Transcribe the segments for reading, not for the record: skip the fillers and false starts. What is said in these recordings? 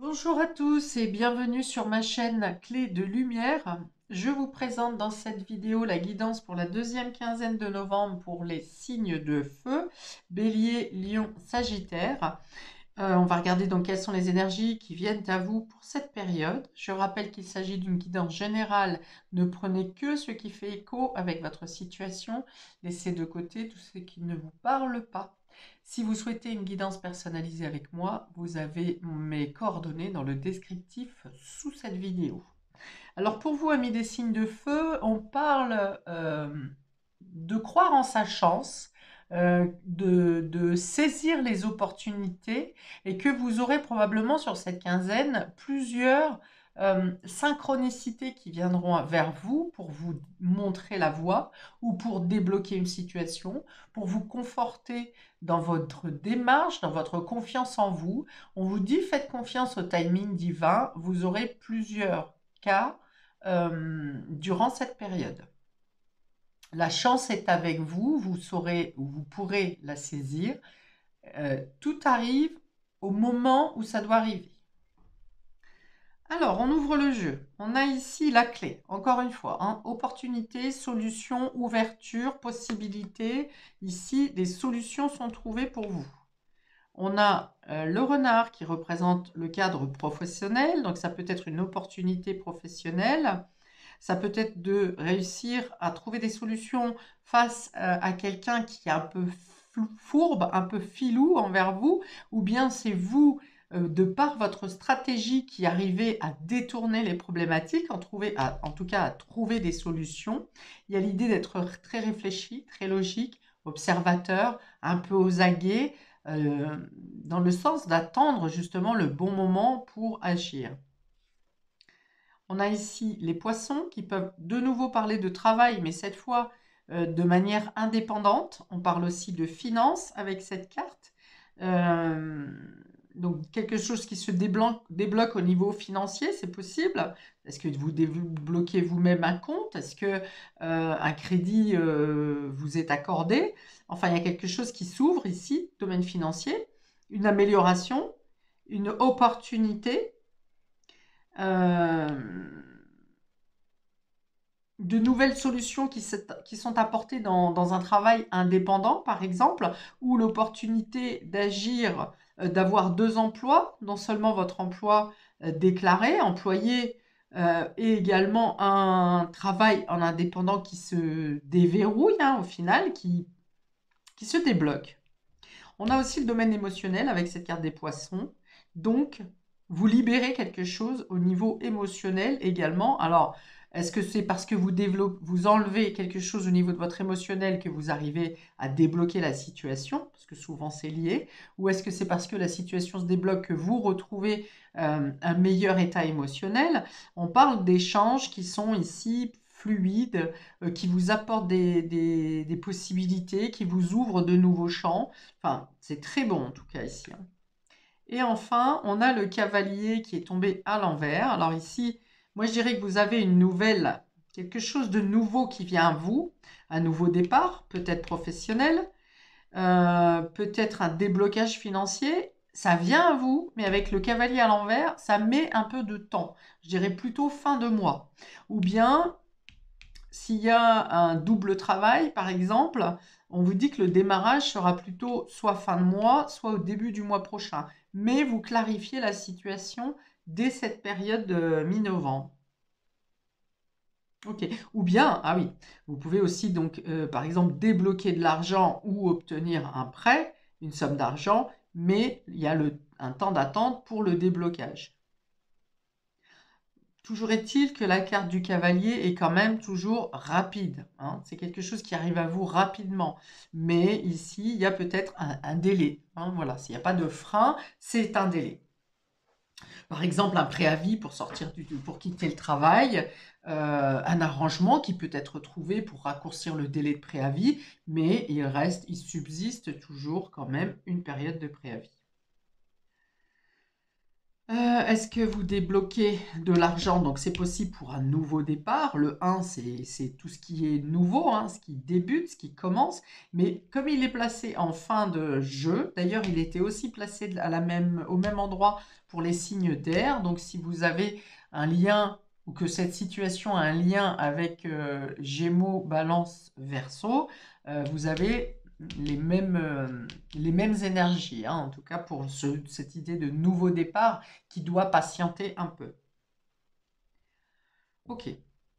Bonjour à tous et bienvenue sur ma chaîne Clé de Lumière. Je vous présente dans cette vidéo la guidance pour la deuxième quinzaine de novembre pour les signes de feu, Bélier, Lion, Sagittaire. On va regarder donc quelles sont les énergies qui viennent à vous pour cette période. Je rappelle qu'il s'agit d'une guidance générale. Ne prenez que ce qui fait écho avec votre situation. Laissez de côté tout ce qui ne vous parle pas. Si vous souhaitez une guidance personnalisée avec moi, vous avez mes coordonnées dans le descriptif sous cette vidéo. Alors pour vous, amis des signes de feu, on parle de croire en sa chance, de saisir les opportunités et que vous aurez probablement sur cette quinzaine plusieurs synchronicités qui viendront vers vous pour vous montrer la voie ou pour débloquer une situation, pour vous conforter dans votre démarche, dans votre confiance en vous. On vous dit faites confiance au timing divin, vous aurez plusieurs cas durant cette période. La chance est avec vous, vous saurez ou vous pourrez la saisir. Tout arrive au moment où ça doit arriver. Alors, on ouvre le jeu. On a ici la clé, encore une fois, hein, opportunité, solution, ouverture, possibilité. Ici, des solutions sont trouvées pour vous. On a le renard qui représente le cadre professionnel, donc ça peut être une opportunité professionnelle. Ça peut être de réussir à trouver des solutions face à quelqu'un qui est un peu fourbe, un peu filou envers vous, ou bien c'est vous, de par votre stratégie, qui arrivez à détourner les problématiques, en tout cas à trouver des solutions. Il y a l'idée d'être très réfléchi, très logique, observateur, un peu aux aguets, dans le sens d'attendre justement le bon moment pour agir. On a ici les poissons qui peuvent de nouveau parler de travail, mais cette fois de manière indépendante. On parle aussi de finances avec cette carte. Euh, donc quelque chose qui se débloque au niveau financier, c'est possible. Est-ce que vous débloquez vous-même un compte? Est-ce que un crédit vous est accordé? Enfin, il y a quelque chose qui s'ouvre ici, domaine financier, une amélioration, une opportunité. De nouvelles solutions qui sont apportées dans un travail indépendant, par exemple, ou l'opportunité d'agir, d'avoir deux emplois, non seulement votre emploi déclaré, employé, et également un travail en indépendant qui se déverrouille, hein, au final, qui se débloque. On a aussi le domaine émotionnel avec cette carte des poissons. Donc, vous libérez quelque chose au niveau émotionnel également. Alors, est-ce que c'est parce que vous enlevez quelque chose au niveau de votre émotionnel que vous arrivez à débloquer la situation? Parce que souvent c'est lié. Ou est-ce que c'est parce que la situation se débloque que vous retrouvez un meilleur état émotionnel? On parle d'échanges qui sont ici fluides, qui vous apportent des possibilités, qui vous ouvrent de nouveaux champs. Enfin, c'est très bon en tout cas ici, hein. Et enfin, on a le cavalier qui est tombé à l'envers. Alors ici, moi je dirais que vous avez une nouvelle, quelque chose de nouveau qui vient à vous, un nouveau départ, peut-être professionnel, peut-être un déblocage financier. Ça vient à vous, mais avec le cavalier à l'envers, ça met un peu de temps. Je dirais plutôt fin de mois. Ou bien s'il y a un double travail, par exemple, on vous dit que le démarrage sera plutôt soit fin de mois, soit au début du mois prochain. Mais vous clarifiez la situation dès cette période de mi-novembre. Ok. Ou bien, ah oui, vous pouvez aussi donc, par exemple, débloquer de l'argent ou obtenir un prêt, une somme d'argent, mais il y a un temps d'attente pour le déblocage. Toujours est-il que la carte du cavalier est quand même toujours rapide, hein. C'est quelque chose qui arrive à vous rapidement. Mais ici, il y a peut-être un délai, hein, voilà. S'il n'y a pas de frein, c'est un délai. Par exemple, un préavis pour quitter le travail, un arrangement qui peut être trouvé pour raccourcir le délai de préavis, mais il subsiste toujours quand même une période de préavis. Est-ce que vous débloquez de l'argent? Donc c'est possible pour un nouveau départ. Le 1, c'est tout ce qui est nouveau, hein, ce qui débute, ce qui commence. Mais comme il est placé en fin de jeu, d'ailleurs il était aussi placé au même endroit pour les signes d'air. Donc si vous avez un lien ou que cette situation a un lien avec Gémeaux, Balance, Verseau, vous avez les mêmes énergies, hein, en tout cas pour cette idée de nouveau départ qui doit patienter un peu. Ok.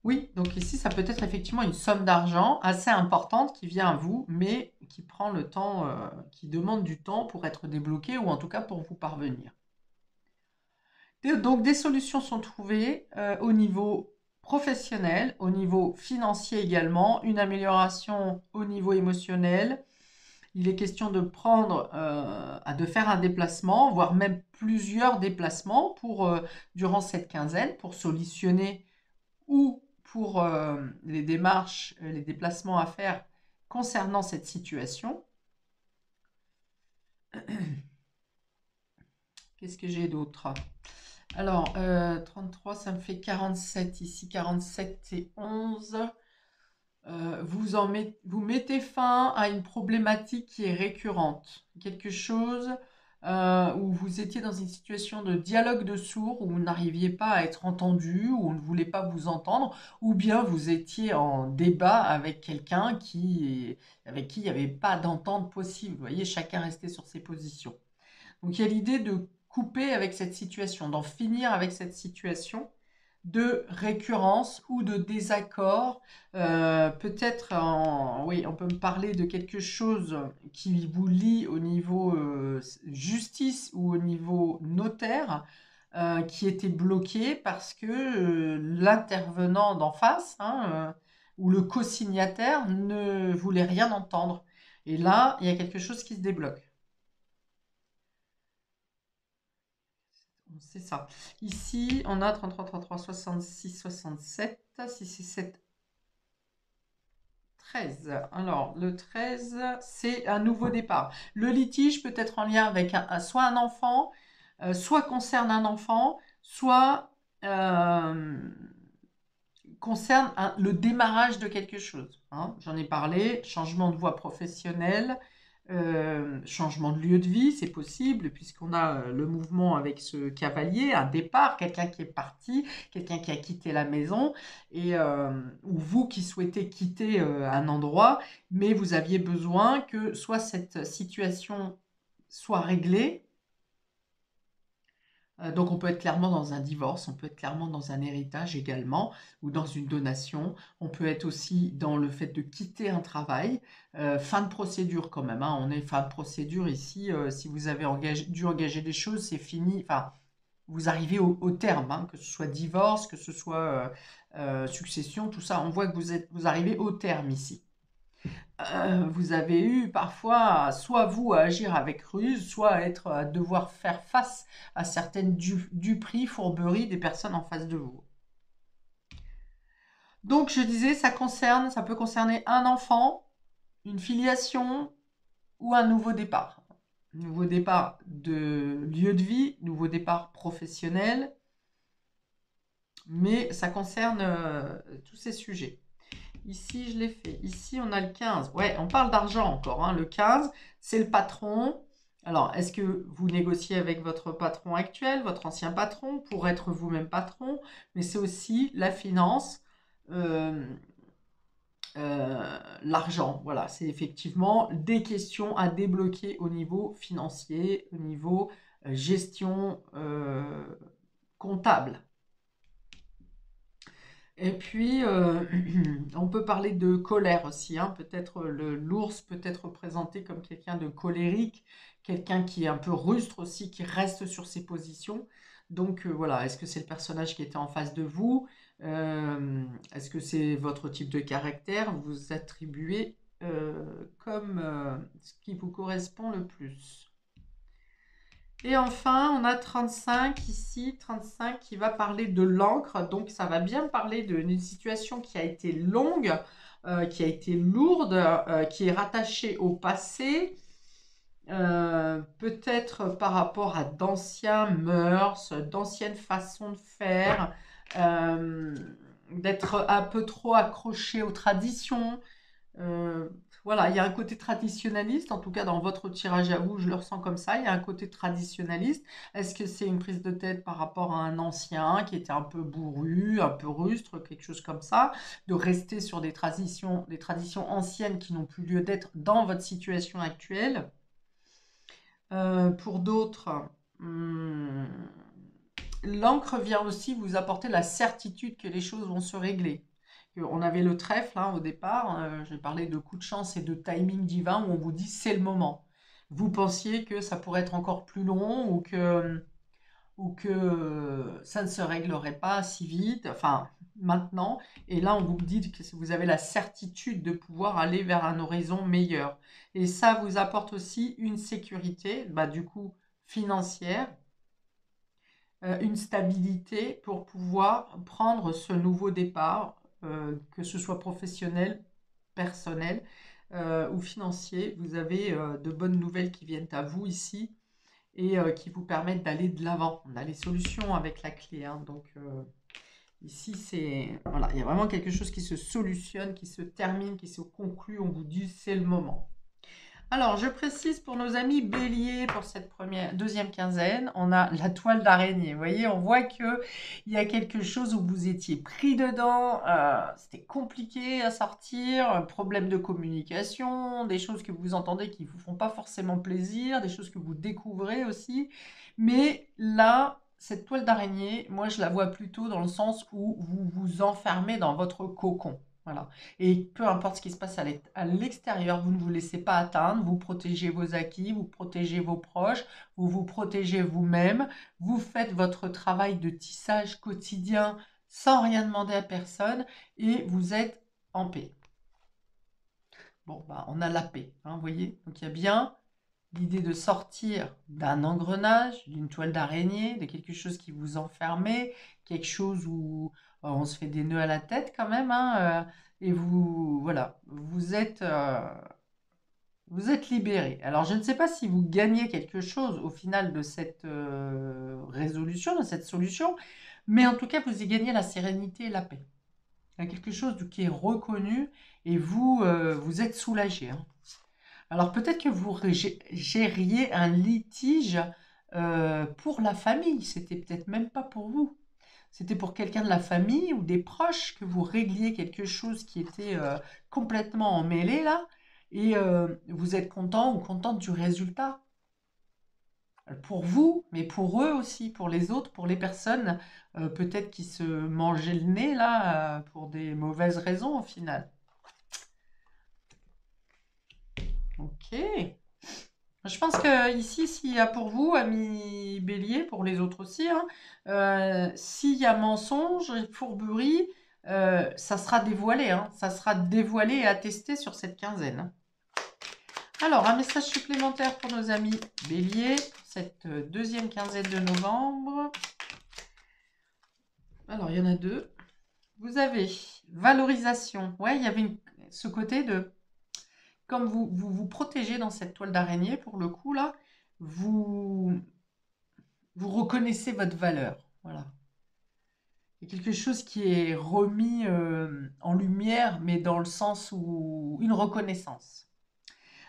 Oui, donc ici, ça peut être effectivement une somme d'argent assez importante qui vient à vous, mais qui prend le temps, qui demande du temps pour être débloquée ou en tout cas pour vous parvenir. Donc des solutions sont trouvées au niveau professionnel, au niveau financier également, une amélioration au niveau émotionnel. Il est question de de faire un déplacement, voire même plusieurs déplacements durant cette quinzaine pour solutionner ou pour les démarches, les déplacements à faire concernant cette situation. Qu'est-ce que j'ai d'autre? Alors, 33, ça me fait 47 ici. 47 et 11. Vous mettez fin à une problématique qui est récurrente. Quelque chose où vous étiez dans une situation de dialogue de sourds, où vous n'arriviez pas à être entendu, où on ne voulait pas vous entendre, ou bien vous étiez en débat avec quelqu'un avec qui il n'y avait pas d'entente possible. Vous voyez, chacun restait sur ses positions. Donc il y a l'idée de couper avec cette situation, d'en finir avec cette situation de récurrence ou de désaccord. Peut-être, oui, on peut me parler de quelque chose qui vous lie au niveau justice ou au niveau notaire, qui était bloqué parce que l'intervenant d'en face, hein, ou le co-signataire ne voulait rien entendre. Et là, il y a quelque chose qui se débloque. C'est ça. Ici, on a 33, 33, 66, 67, 6 et 7, 13. Alors, le 13, c'est un nouveau départ. Le litige peut être en lien avec soit un enfant, soit concerne un enfant, soit concerne le démarrage de quelque chose, hein. J'en ai parlé, changement de voie professionnelle, changement de lieu de vie, c'est possible, puisqu'on a le mouvement avec ce cavalier, un départ, quelqu'un qui est parti, quelqu'un qui a quitté la maison, ou vous qui souhaitez quitter un endroit, mais vous aviez besoin que soit cette situation soit réglée. Donc on peut être clairement dans un divorce, on peut être clairement dans un héritage également, ou dans une donation. On peut être aussi dans le fait de quitter un travail. Fin de procédure quand même, hein. On est fin de procédure ici. Si vous avez dû engager des choses, c'est fini. Enfin, vous arrivez au terme, hein, que ce soit divorce, que ce soit succession, tout ça. On voit que vous arrivez au terme ici. Vous avez eu parfois, soit vous à agir avec ruse, soit à devoir faire face à certaines duperies, fourberies des personnes en face de vous. Donc je disais, ça peut concerner un enfant, une filiation ou un nouveau départ. Nouveau départ de lieu de vie, nouveau départ professionnel, mais ça concerne tous ces sujets. Ici, je l'ai fait. Ici, on a le 15. Ouais, on parle d'argent encore, hein. Le 15, c'est le patron. Alors, est-ce que vous négociez avec votre patron actuel, votre ancien patron, pour être vous-même patron? Mais c'est aussi la finance, euh, l'argent. Voilà, c'est effectivement des questions à débloquer au niveau financier, au niveau gestion comptable. Et puis, on peut parler de colère aussi, hein. Peut-être l'ours peut être représenté comme quelqu'un de colérique, quelqu'un qui est un peu rustre aussi, qui reste sur ses positions. Donc voilà, est-ce que c'est le personnage qui était en face de vous? Est-ce que c'est votre type de caractère? Vous attribuez comme ce qui vous correspond le plus. Et enfin, on a 35 ici, 35 qui va parler de l'encre. Donc, ça va bien parler d'une situation qui a été longue, qui a été lourde, qui est rattachée au passé, peut-être par rapport à d'anciens mœurs, d'anciennes façons de faire, euh, d'être un peu trop accroché aux traditions. Euh, voilà, il y a un côté traditionnaliste, en tout cas dans votre tirage à vous, je le ressens comme ça, il y a un côté traditionnaliste. Est-ce que c'est une prise de tête par rapport à un ancien qui était un peu bourru, un peu rustre, quelque chose comme ça, de rester sur des traditions anciennes qui n'ont plus lieu d'être dans votre situation actuelle? Pour d'autres, hum, l'encre vient aussi vous apporter la certitude que les choses vont se régler. On avait le trèfle hein, au départ, j'ai parlé de coup de chance et de timing divin où on vous dit c'est le moment. Vous pensiez que ça pourrait être encore plus long ou que ça ne se réglerait pas si vite, enfin maintenant. Et là, on vous dit que vous avez la certitude de pouvoir aller vers un horizon meilleur. Et ça vous apporte aussi une sécurité, bah, du coup, financière, une stabilité pour pouvoir prendre ce nouveau départ, que ce soit professionnel, personnel ou financier. Vous avez de bonnes nouvelles qui viennent à vous ici et qui vous permettent d'aller de l'avant. On a les solutions avec la clé, hein, donc ici c'est voilà, il y a vraiment quelque chose qui se solutionne, qui se termine, qui se conclut. On vous dit c'est le moment. Alors, je précise pour nos amis béliers, pour cette deuxième quinzaine, on a la toile d'araignée. Vous voyez, on voit que il y a quelque chose où vous étiez pris dedans, c'était compliqué à sortir, un problème de communication, des choses que vous entendez qui ne vous font pas forcément plaisir, des choses que vous découvrez aussi. Mais là, cette toile d'araignée, moi, je la vois plutôt dans le sens où vous vous enfermez dans votre cocon. Voilà. Et peu importe ce qui se passe à l'extérieur, vous ne vous laissez pas atteindre, vous protégez vos acquis, vous protégez vos proches, vous vous protégez vous-même, vous faites votre travail de tissage quotidien sans rien demander à personne et vous êtes en paix. Bon, bah, on a la paix, hein, vous voyez. Donc il y a bien l'idée de sortir d'un engrenage, d'une toile d'araignée, de quelque chose qui vous enfermait, quelque chose où on se fait des nœuds à la tête quand même, hein, et vous, voilà, vous êtes libéré. Alors je ne sais pas si vous gagnez quelque chose au final de cette résolution, de cette solution, mais en tout cas vous y gagnez la sérénité et la paix. Il y a quelque chose qui est reconnu et vous, vous êtes soulagé, hein. Alors peut-être que vous gériez un litige pour la famille. C'était peut-être même pas pour vous. C'était pour quelqu'un de la famille ou des proches que vous régliez quelque chose qui était complètement emmêlé là. Et vous êtes content ou contente du résultat. Pour vous, mais pour eux aussi, pour les autres, pour les personnes peut-être qui se mangeaient le nez là pour des mauvaises raisons au final. Ok. Je pense que ici, s'il y a pour vous, amis bélier, pour les autres aussi, hein, s'il y a mensonge et fourberie, ça sera dévoilé, hein, ça sera dévoilé et attesté sur cette quinzaine, hein. Alors, un message supplémentaire pour nos amis bélier, cette deuxième quinzaine de novembre. Alors, il y en a deux. Vous avez valorisation. Ouais, il y avait ce côté de comme vous protégez dans cette toile d'araignée, pour le coup, là, vous, vous reconnaissez votre valeur. Voilà. Il y a quelque chose qui est remis en lumière, mais dans le sens où une reconnaissance.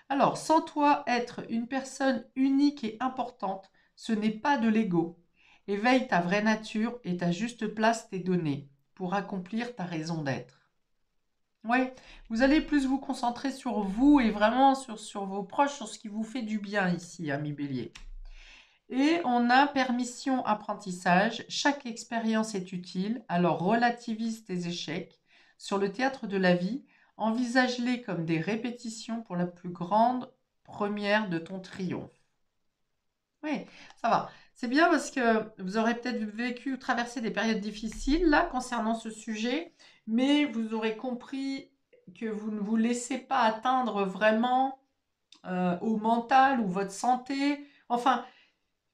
Alors, sans toi être une personne unique et importante, ce n'est pas de l'ego. Éveille ta vraie nature et ta juste place t'est donnée pour accomplir ta raison d'être. Oui, vous allez plus vous concentrer sur vous et vraiment sur vos proches, sur ce qui vous fait du bien ici, ami Bélier. Et on a permission apprentissage. Chaque expérience est utile, alors relativise tes échecs. Sur le théâtre de la vie, envisage-les comme des répétitions pour la plus grande première de ton triomphe. Oui, ça va. C'est bien parce que vous aurez peut-être vécu ou traversé des périodes difficiles là concernant ce sujet, mais vous aurez compris que vous ne vous laissez pas atteindre vraiment au mental ou votre santé. Enfin,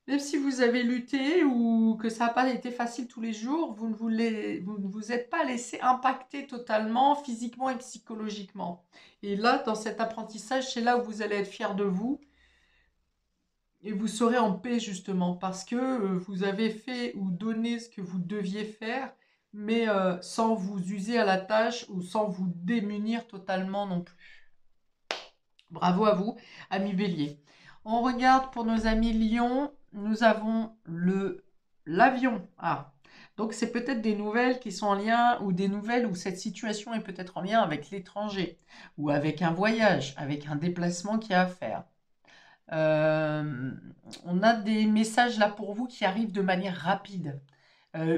même si vous avez lutté ou que ça n'a pas été facile tous les jours, vous ne vous êtes pas laissé impacter totalement physiquement et psychologiquement. Et là, dans cet apprentissage, c'est là où vous allez être fier de vous Et vous serez en paix justement parce que vous avez fait ou donné ce que vous deviez faire, mais sans vous user à la tâche ou sans vous démunir totalement non plus. Bravo à vous, amis Bélier. On regarde pour nos amis Lion, nous avons l'avion. Ah, donc c'est peut-être des nouvelles qui sont en lien ou des nouvelles où cette situation est peut-être en lien avec l'étranger ou avec un voyage, avec un déplacement qu'il y a à faire. Euh, on a des messages là pour vous qui arrivent de manière rapide.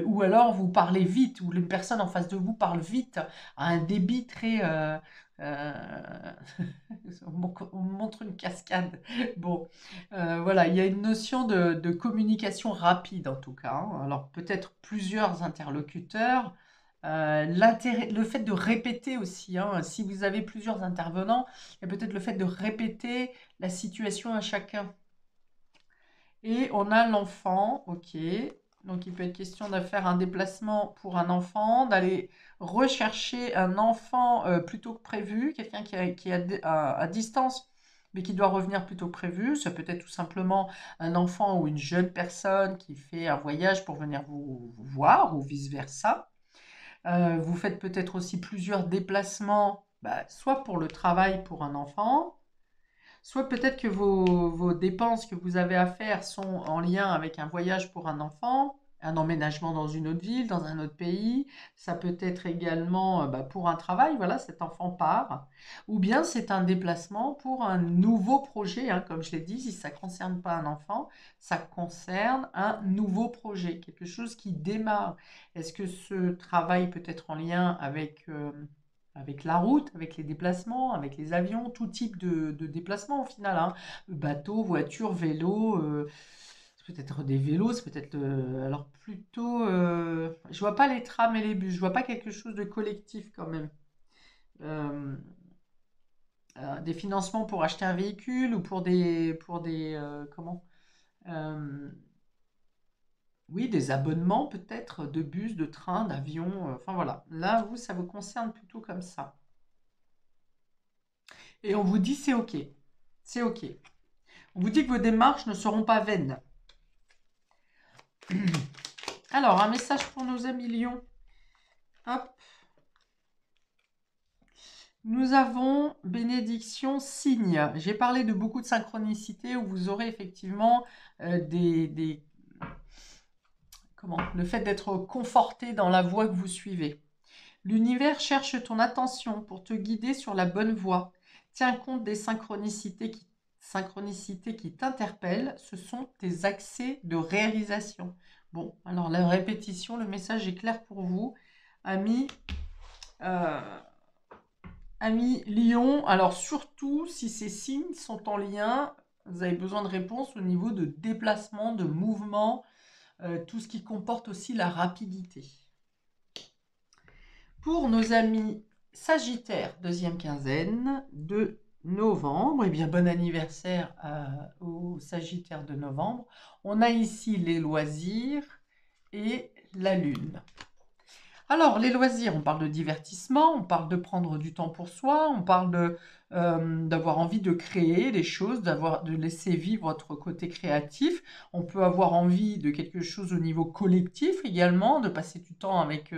Ou alors vous parlez vite, ou une personne en face de vous parle vite, à un débit très... euh, on montre une cascade. Bon, voilà, il y a une notion de communication rapide en tout cas, hein. Alors peut-être plusieurs interlocuteurs. Le fait de répéter aussi, hein, si vous avez plusieurs intervenants, il y a peut-être le fait de répéter la situation à chacun. Et on a l'enfant, ok. Donc il peut être question de faire un déplacement pour un enfant, d'aller rechercher un enfant plutôt que prévu, quelqu'un qui est à distance, mais qui doit revenir plutôt que prévu. Ça peut être tout simplement un enfant ou une jeune personne qui fait un voyage pour venir vous voir ou vice-versa. Vous faites peut-être aussi plusieurs déplacements, bah, soit pour le travail pour un enfant, soit peut-être que vos dépenses que vous avez à faire sont en lien avec un voyage pour un enfant, un emménagement dans une autre ville, dans un autre pays. Ça peut être également bah, pour un travail, voilà, cet enfant part. Ou bien c'est un déplacement pour un nouveau projet, hein, comme je l'ai dit, si ça ne concerne pas un enfant, ça concerne un nouveau projet, quelque chose qui démarre. Est-ce que ce travail peut être en lien avec la route, avec les déplacements, avec les avions, tout type de déplacement au final, hein. Bateau, voiture, vélo, c'est peut-être des vélos, c'est peut-être alors plutôt, je vois pas les trams et les bus, je vois pas quelque chose de collectif quand même. Euh, des financements pour acheter un véhicule ou pour des comment? Euh, oui, des abonnements peut-être de bus, de train, d'avion, enfin voilà. Là, vous, ça vous concerne plutôt comme ça. Et on vous dit c'est ok. C'est ok. On vous dit que vos démarches ne seront pas vaines. Alors, un message pour nos amis Lions. Hop. Nous avons bénédiction signe. J'ai parlé de beaucoup de synchronicité où vous aurez effectivement le fait d'être conforté dans la voie que vous suivez. L'univers cherche ton attention pour te guider sur la bonne voie. Tiens compte des synchronicités qui t'interpellent. Ce sont tes accès de réalisation. Bon, alors la répétition, le message est clair pour vous. Amis, euh, amis Lion, alors surtout si ces signes sont en lien, vous avez besoin de réponses au niveau de déplacement, de mouvement, tout ce qui comporte aussi la rapidité. Pour nos amis Sagittaires, deuxième quinzaine de novembre, et bien bon anniversaire aux Sagittaires de novembre. On a ici les loisirs et la lune. Alors, les loisirs, on parle de divertissement, on parle de prendre du temps pour soi, on parle d'avoir envie de créer des choses, de laisser vivre votre côté créatif. On peut avoir envie de quelque chose au niveau collectif également, de passer du temps avec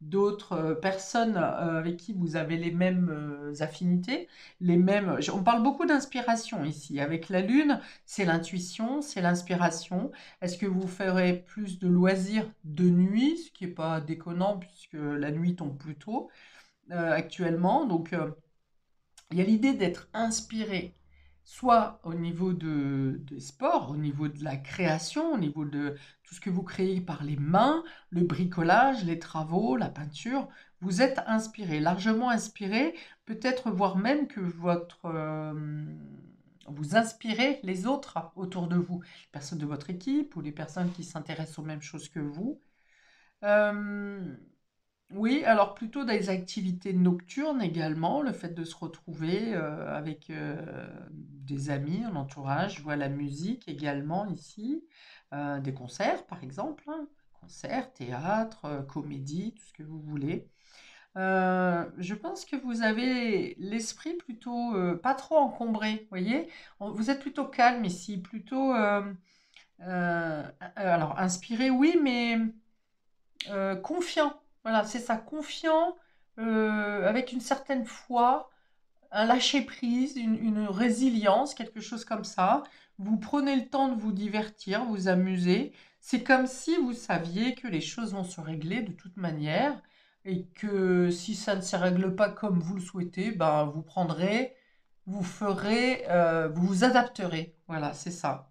d'autres personnes avec qui vous avez les mêmes affinités, les mêmes. On parle beaucoup d'inspiration ici. Avec la Lune, c'est l'intuition, c'est l'inspiration. Est-ce que vous ferez plus de loisirs de nuit, ce qui n'est pas déconnant puisque la nuit tombe plus tôt actuellement. Donc il y a l'idée d'être inspiré, soit au niveau des sports, au niveau de la création, au niveau de tout ce que vous créez par les mains, le bricolage, les travaux, la peinture. Vous êtes inspiré, largement inspiré, peut-être voire même que vous inspirez les autres autour de vous, les personnes de votre équipe ou les personnes qui s'intéressent aux mêmes choses que vous. Euh, oui, alors plutôt des activités nocturnes également, le fait de se retrouver avec des amis, un entourage, je vois la musique également ici, des concerts par exemple, hein, concerts, théâtre, comédie, tout ce que vous voulez. Je pense que vous avez l'esprit plutôt, pas trop encombré, vous voyez? Vous êtes plutôt calme ici, plutôt, alors inspiré, oui, mais confiant. Voilà, c'est ça, confiant, avec une certaine foi, un lâcher-prise, une résilience, quelque chose comme ça. Vous prenez le temps de vous divertir, vous amuser. C'est comme si vous saviez que les choses vont se régler de toute manière et que si ça ne se règle pas comme vous le souhaitez, ben vous prendrez, vous ferez, vous vous adapterez. Voilà, c'est ça.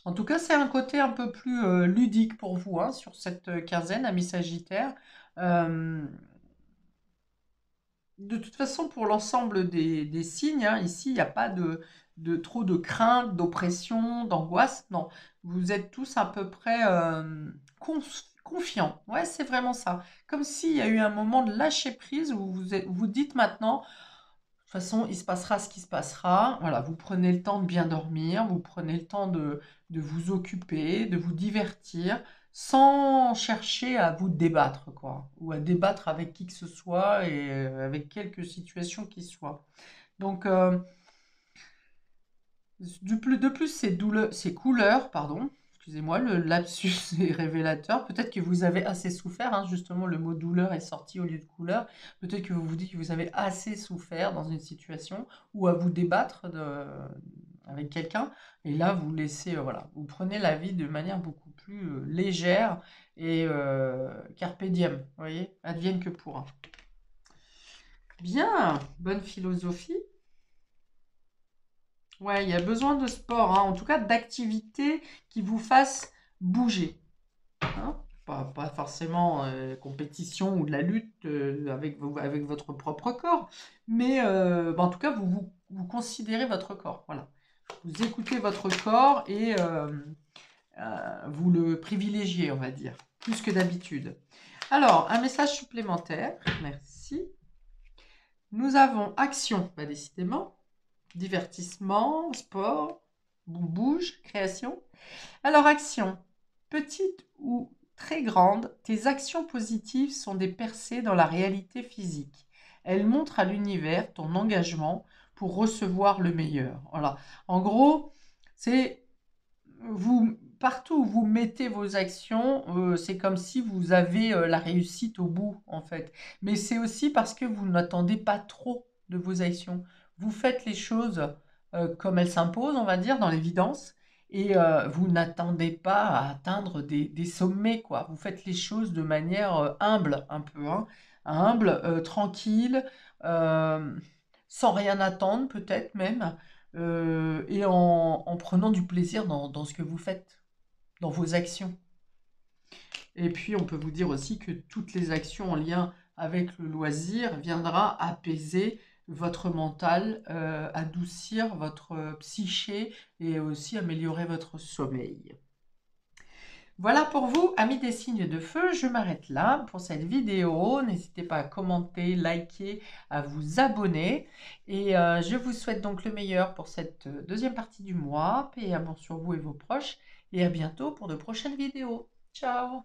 En tout cas, c'est un côté un peu plus ludique pour vous hein, sur cette quinzaine, amis Sagittaire. Euh, de toute façon, pour l'ensemble des signes, hein, ici, il n'y a pas trop de crainte, d'oppression, d'angoisse. Non, vous êtes tous à peu près confiants. Ouais, c'est vraiment ça. Comme s'il y a eu un moment de lâcher prise où vous dites maintenant, de toute façon, il se passera ce qui se passera. Voilà, vous prenez le temps de bien dormir, vous prenez le temps de vous occuper, de vous divertir, sans chercher à vous débattre, quoi, ou à débattre avec qui que ce soit et avec quelque situation qui soit. Donc, de plus, ces couleurs, pardon, excusez-moi, le lapsus est révélateur. Peut-être que vous avez assez souffert, hein, justement, le mot douleur est sorti au lieu de couleur. Peut-être que vous vous dites que vous avez assez souffert dans une situation ou à vous débattre avec quelqu'un. Et là, vous laissez, voilà, vous prenez la vie de manière beaucoup plus légère et carpe diem, vous voyez, advienne que pourra. Bien, bonne philosophie. Ouais, il y a besoin de sport, hein, en tout cas d'activités qui vous fassent bouger. Hein. Pas forcément compétition ou de la lutte avec votre propre corps, mais bah, en tout cas, vous considérez votre corps. Voilà. Vous écoutez votre corps et vous le privilégiez, on va dire, plus que d'habitude. Alors, un message supplémentaire. Merci. Nous avons action, bah, décidément. Divertissement, sport, bouge, création. Alors, action. Petite ou très grande, tes actions positives sont des percées dans la réalité physique. Elles montrent à l'univers ton engagement pour recevoir le meilleur. Voilà. En gros, c'est vous partout où vous mettez vos actions, c'est comme si vous avez la réussite au bout, en fait. Mais c'est aussi parce que vous n'attendez pas trop de vos actions. Vous faites les choses comme elles s'imposent, on va dire, dans l'évidence, et vous n'attendez pas à atteindre des sommets, quoi. Vous faites les choses de manière humble, un peu, hein. Humble, tranquille, euh, sans rien attendre, peut-être même et en prenant du plaisir dans ce que vous faites, dans vos actions. Et puis, on peut vous dire aussi que toutes les actions en lien avec le loisir viendra apaiser votre mental, adoucir votre psyché et aussi améliorer votre sommeil. Voilà pour vous, amis des signes de feu, je m'arrête là pour cette vidéo. N'hésitez pas à commenter, liker, à vous abonner. Et je vous souhaite donc le meilleur pour cette deuxième partie du mois. Paix et amour sur vous et vos proches. Et à bientôt pour de prochaines vidéos. Ciao!